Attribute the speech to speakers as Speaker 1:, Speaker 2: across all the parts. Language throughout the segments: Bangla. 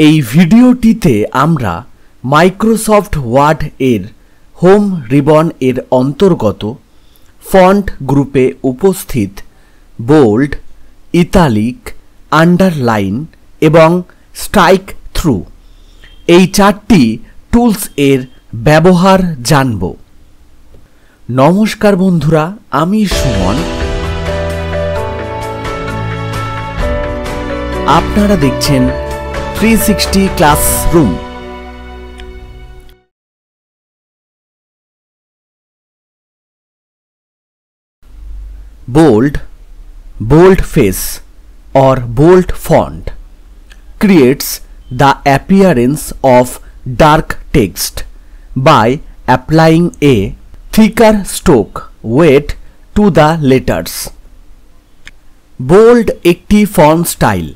Speaker 1: এই ভিডিওটিতে আমরা মাইক্রোসফট ওয়ার্ড এর হোম রিবন এর অন্তর্গত ফন্ট গ্রুপে উপস্থিত বোল্ড, ইতালিক, আন্ডারলাইন এবং স্ট্রাইক থ্রু এই চারটি টুলস এর ব্যবহার জানব। নমস্কার বন্ধুরা, আমি সুমন। আপনারা দেখছেন 360 classroom. bold face or bold font creates the appearance of dark text by applying a thicker stroke weight to the letters. bold একটি ফন্ট স্টাইল।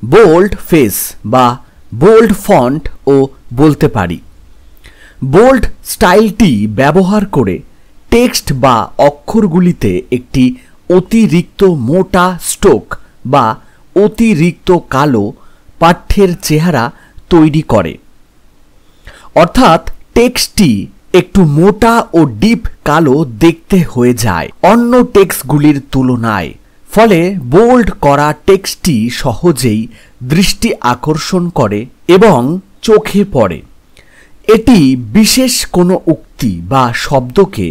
Speaker 1: বোল্ড ফেস বা বোল্ড ফন্ট ও বলতে পারি। বোল্ড স্টাইলটি ব্যবহার করে টেক্সট বা অক্ষরগুলিতে একটি অতিরিক্ত মোটা স্ট্রোক বা অতিরিক্ত কালো পাঠ্যের চেহারা তৈরি করে, অর্থাৎ টেক্সটটি একটু মোটা ও ডিপ কালো দেখতে হয়ে যায় অন্য টেক্সটগুলির তুলনায়। ফলে বোল্ড করা টেক্সটটি সহজেই দৃষ্টি আকর্ষণ করে এবং চোখে পড়ে। এটি বিশেষ কোনো উক্তি বা শব্দকে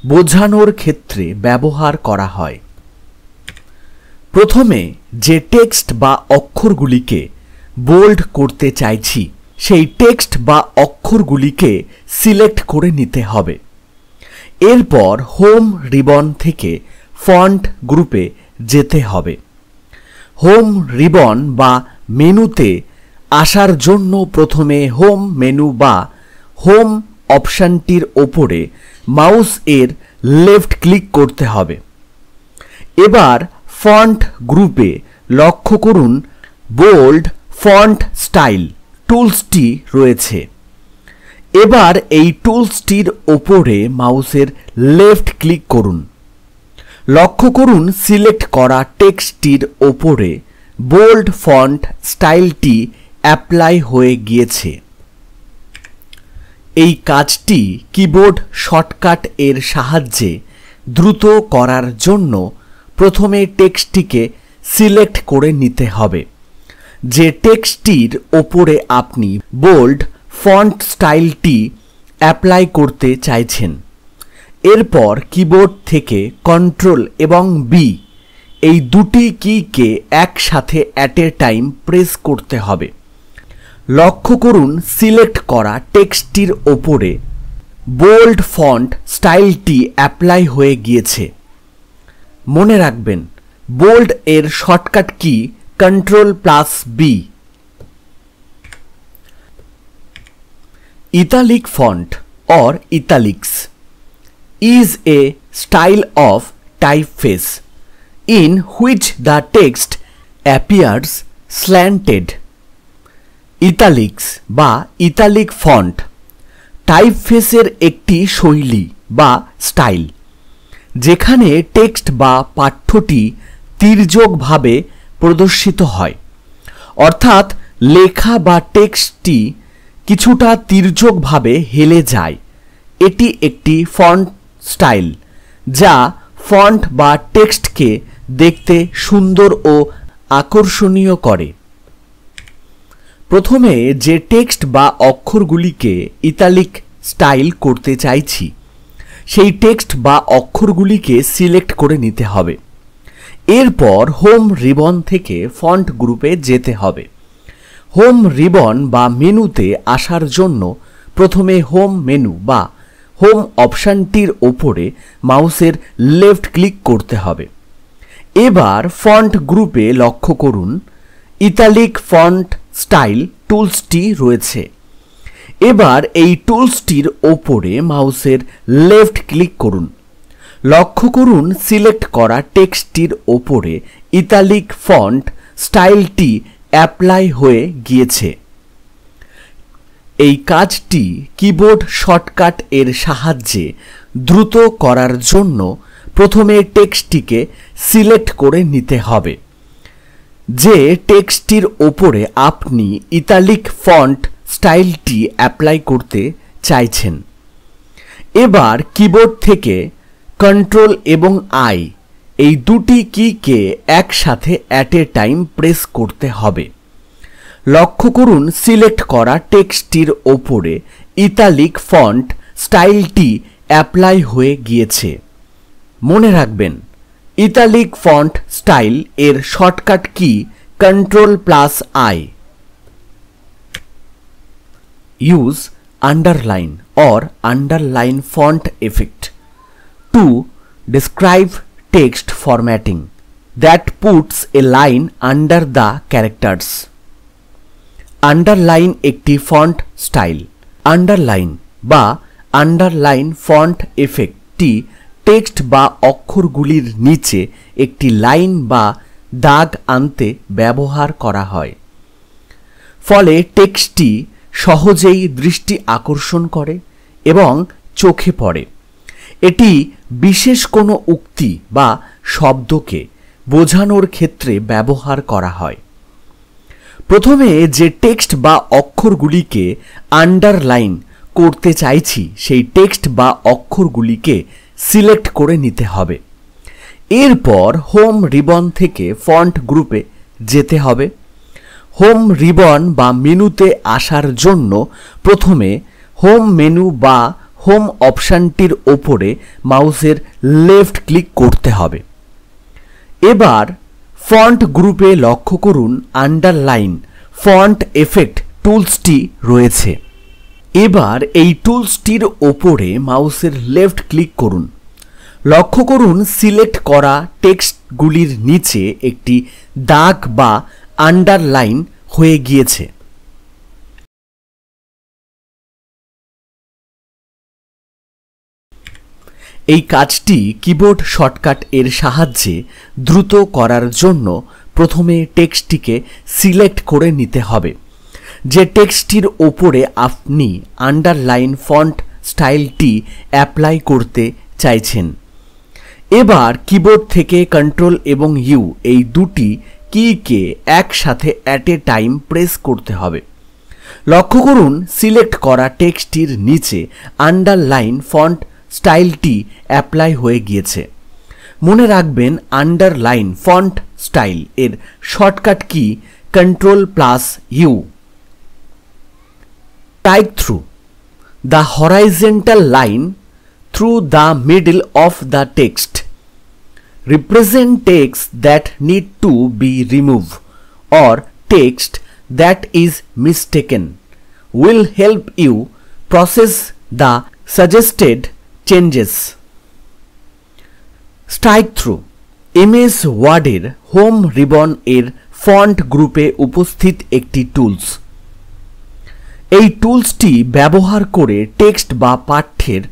Speaker 1: বোঝানোর ক্ষেত্রে ব্যবহার করা হয়। প্রথমে যে টেক্সট বা অক্ষরগুলিকে বোল্ড করতে চাইছি সেই টেক্সট বা অক্ষরগুলিকে সিলেক্ট করে নিতে হবে। এরপর হোম রিবন থেকে ফন্ট গ্রুপে যেতে হবে। হোম রিবন বা মেনুতে আসার জন্য প্রথমে হোম মেনু বা হোম অপশানটির ওপরে মাউস এর লেফট ক্লিক করতে হবে। এবার ফন্ট গ্রুপে লক্ষ্য করুন বোল্ড ফন্ট স্টাইল টুলসটি রয়েছে। এবার এই টুলসটির ওপরে মাউসের লেফট ক্লিক করুন। লক্ষ্য করুন সিলেক্ট করা টেক্সটটির ওপরে বোল্ড ফন্ট স্টাইলটি অ্যাপ্লাই হয়ে গিয়েছে। এই কাজটি কিবোর্ড শর্টকাট এর সাহায্যে দ্রুত করার জন্য প্রথমে টেক্সটটিকে সিলেক্ট করে নিতে হবে যে টেক্সটটির ওপরে আপনি বোল্ড ফন্ট স্টাইলটি অ্যাপ্লাই করতে চাইছেন। এরপর কিবোর্ড থেকে কন্ট্রোল এবং বি এই দুটি কিকে একসাথে অ্যাট এ টাইম প্রেস করতে হবে। লক্ষ্য করুন সিলেক্ট করা টেক্সটটির ওপরে বোল্ড ফন্ট স্টাইলটি অ্যাপ্লাই হয়ে গিয়েছে। মনে রাখবেন বোল্ড এর shortcut key Ctrl+B। Italic font or italics is a style of typeface in which the text appears slanted. Italics বা ইতালিক ফন্ট টাইপফেসের একটি শৈলী বা স্টাইল, যেখানে টেক্সট বা পাঠ্যটি তির্যকভাবে প্রদর্শিত হয়, অর্থাৎ লেখা বা টেক্সটটি কিছুটা তির্যকভাবে হেলে যায়। এটি একটি ফন্ট স্টাইল যা ফন্ট বা টেক্সটকে দেখতে সুন্দর ও আকর্ষণীয় করে। প্রথমে যে টেক্সট বা অক্ষরগুলিকে ইতালিক স্টাইল করতে চাইছি সেই টেক্সট বা অক্ষরগুলিকে সিলেক্ট করে নিতে হবে। এরপর হোম রিবন থেকে ফন্ট গ্রুপে যেতে হবে। হোম রিবন বা মেনুতে আসার জন্য প্রথমে হোম মেনু বা হোম অপশানটির ওপরে মাউসের লেফট ক্লিক করতে হবে। এবার ফন্ট গ্রুপে লক্ষ্য করুন ইতালিক ফন্ট স্টাইল টুলসটি রয়েছে। এবার এই টুলসটির ওপরে মাউসের লেফট ক্লিক করুন। লক্ষ্য করুন সিলেক্ট করা টেক্সটটির ওপরে ইতালিক ফন্ট স্টাইলটি অ্যাপ্লাই হয়ে গিয়েছে। এই কাজটি কিবোর্ড শর্টকাট এর সাহায্যে দ্রুত করার জন্য প্রথমে টেক্সটটিকে সিলেক্ট করে নিতে হবে। যে টেক্সটটির ওপরে আপনি ইতালিক ফন্ট স্টাইলটি অ্যাপ্লাই করতে চাইছেন। এবার কিবোর্ড থেকে কন্ট্রোল এবং আই এই দুটি কিকে একসাথে অ্যাট এ টাইম প্রেস করতে হবে। লক্ষ্য করুন সিলেক্ট করা টেক্সটটির ওপরে ইতালিক ফন্ট স্টাইলটি অ্যাপ্লাই হয়ে গিয়েছে। মনে রাখবেন, ইতালিক ফন্ট স্টাইল এর shortcut key Ctrl+I। Use underline or underline font effect to describe text formatting that puts a line under the characters. Underline একটি ফন্ট স্টাইল। আন্ডারলাইন বা আন্ডারলাইন ফন্ট এফেক্টটি টেক্সট বা অক্ষরগুলির নিচে একটি লাইন বা দাগ আনতে ব্যবহার করা হয়। ফলে টেক্সটটি সহজেই দৃষ্টি আকর্ষণ করে এবং চোখে পড়ে। এটি বিশেষ কোনো উক্তি বা শব্দকে বোঝানোর ক্ষেত্রে ব্যবহার করা হয়। প্রথমে যে টেক্সট বা অক্ষরগুলিকে আন্ডারলাইন করতে চাইছি সেই টেক্সট বা অক্ষরগুলিকে সিলেক্ট করে নিতে হবে। এরপর হোম রিবন থেকে ফন্ট গ্রুপে যেতে হবে। হোম রিবন বা মেনুতে আসার জন্য প্রথমে হোম মেনু বা হোম অপশানটির ওপরে মাউসের লেফট ক্লিক করতে হবে। এবার ফন্ট গ্রুপে লক্ষ্য করুন আন্ডারলাইন ফন্ট এফেক্ট টুলসটি রয়েছে। এবার এই টুলসটির ওপরে মাউসের লেফট ক্লিক করুন। লক্ষ্য করুন সিলেক্ট করা টেক্সটগুলির নিচে একটি দাগ বা আন্ডারলাইন হয়ে গিয়েছে। এই কাজটি কিবোর্ড শর্টকাট এর সাহায্যে দ্রুত করার জন্য প্রথমে টেক্সটটিকে সিলেক্ট করে নিতে হবে। যে টেক্সটটির ওপরে আপনি আন্ডারলাইন ফন্ট স্টাইলটি অ্যাপ্লাই করতে চাইছেন। এবার কিবোর্ড থেকে কন্ট্রোল এবং ইউ এই দুটি কিকে একসাথে অ্যাট এ টাইম প্রেস করতে হবে। লক্ষ্য করুন সিলেক্ট করা টেক্সটটির নিচে আন্ডারলাইন ফন্ট স্টাইলটি অ্যাপ্লাই হয়ে গিয়েছে। মনে রাখবেন আন্ডারলাইন ফন্ট স্টাইল এর shortcut key Ctrl+U। Type through the horizontal line through the middle of the text represent text that need to be removed or text that is mistaken will help you process the suggested changes. Strike through MS ওয়ার্ডের হোম রিবন এর ফন্ট গ্রুপে উপস্থিত একটি টুলস। এই টুলসটি ব্যবহার করে টেক্সট বা পাঠ্যের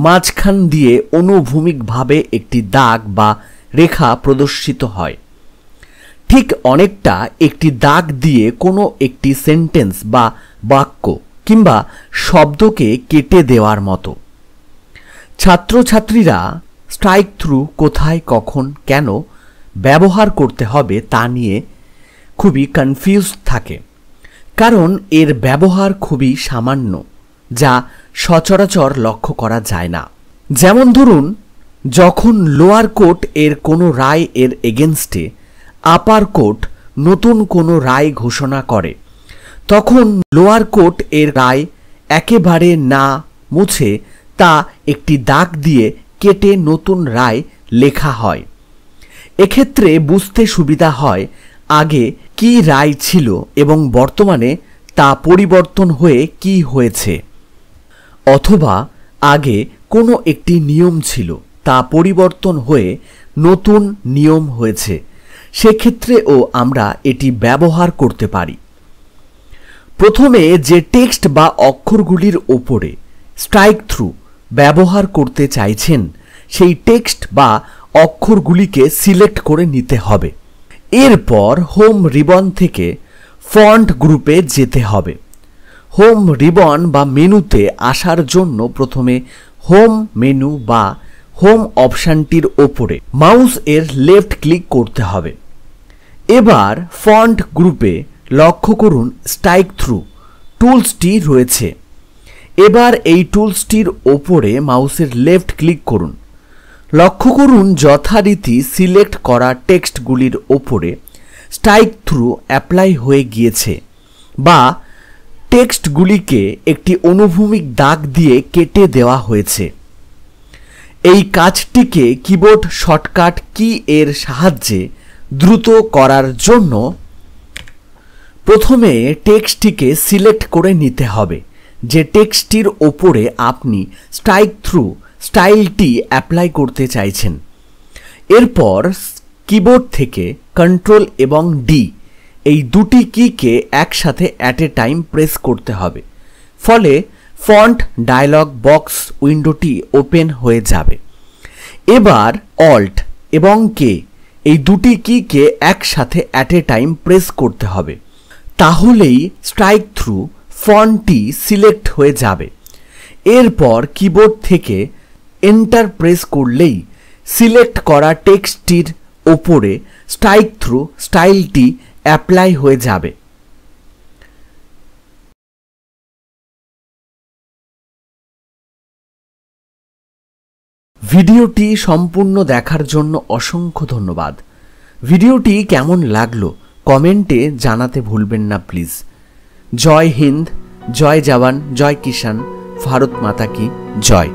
Speaker 1: মাঝখান দিয়ে অনুভূমিকভাবে একটি দাগ বা রেখা প্রদর্শিত হয়। ঠিক অনেকটা একটি দাগ দিয়ে কোনো একটি সেন্টেন্স বা বাক্য কিংবা শব্দকে কেটে দেওয়ার মতো। ছাত্রছাত্রীরা স্ট্রাইক থ্রু কোথায়, কখন, কেন ব্যবহার করতে হবে তা নিয়ে খুবই কনফিউজ থাকে, কারণ এর ব্যবহার খুবই সামান্য, যা সচরাচর লক্ষ্য করা যায় না। যেমন ধরুন, যখন লোয়ার কোর্ট এর কোনো রায় এর এগেনস্টে আপার কোর্ট নতুন কোনো রায় ঘোষণা করে, তখন লোয়ার কোর্ট এর রায় একেবারে না মুছে তা একটি দাগ দিয়ে কেটে নতুন রায় লেখা হয়। এক্ষেত্রে বুঝতে সুবিধা হয় আগে কি রায় ছিল এবং বর্তমানে তা পরিবর্তন হয়ে কি হয়েছে, অথবা আগে কোনো একটি নিয়ম ছিল তা পরিবর্তন হয়ে নতুন নিয়ম হয়েছে, সেক্ষেত্রেও আমরা এটি ব্যবহার করতে পারি। প্রথমে যে টেক্সট বা অক্ষরগুলির ওপরে স্ট্রাইক থ্রু ব্যবহার করতে চাইছেন সেই টেক্সট বা অক্ষরগুলিকে সিলেক্ট করে নিতে হবে। এরপর হোম রিবন থেকে ফন্ট গ্রুপে যেতে হবে। হোম রিবন বা মেনুতে আসার জন্য প্রথমে হোম মেনু বা হোম অপশানটির ওপরে মাউস এর লেফট ক্লিক করতে হবে। এবার ফন্ট গ্রুপে লক্ষ্য করুন স্ট্রাইক থ্রু টুলসটি রয়েছে। এবার এই টুলসটির ওপরে মাউসের লেফট ক্লিক করুন। লক্ষ্য করুন যথারীতি সিলেক্ট করা টেক্সটগুলির ওপরে স্ট্রাইক থ্রু অ্যাপ্লাই হয়ে গিয়েছে বা টেক্সটগুলিকে একটি অনুভূমিক দাগ দিয়ে কেটে দেওয়া হয়েছে। এই কাজটিকে কিবোর্ড শর্টকাট কি এর সাহায্যে দ্রুত করার জন্য প্রথমে টেক্সটটিকে সিলেক্ট করে নিতে হবে যে টেক্সটটির ওপরে আপনি স্ট্রাইক থ্রু স্টাইলটি অ্যাপ্লাই করতে চাইছেন। এরপর কিবোর্ড থেকে কন্ট্রোল এবং ডি এই দুটি কিকে একসাথে অ্যাট এ টাইম প্রেস করতে হবে, ফলে ফন্ট ডায়লগ বক্স উইন্ডোটি ওপেন হয়ে যাবে। এবার অল্ট এবং কে এই দুটি কিকে একসাথে অ্যাট এ টাইম প্রেস করতে হবে, তাহলেই স্ট্রাইক থ্রু ফন্টটি সিলেক্ট হয়ে যাবে। এরপর কিবোর্ড থেকে এন্টার প্রেস করলেই সিলেক্ট করা টেক্সটটির ওপরে স্ট্রাইক থ্রু স্টাইলটি অ্যাপ্লাই হয়ে যাবে। ভিডিওটি সম্পূর্ণ দেখার জন্য অসংখ্য ধন্যবাদ। ভিডিওটি কেমন লাগলো কমেন্টে জানাতে ভুলবেন না প্লিজ। জয় হিন্দ, জয় জওয়ান, জয় কিষান, ভারত মাতা কি জয়।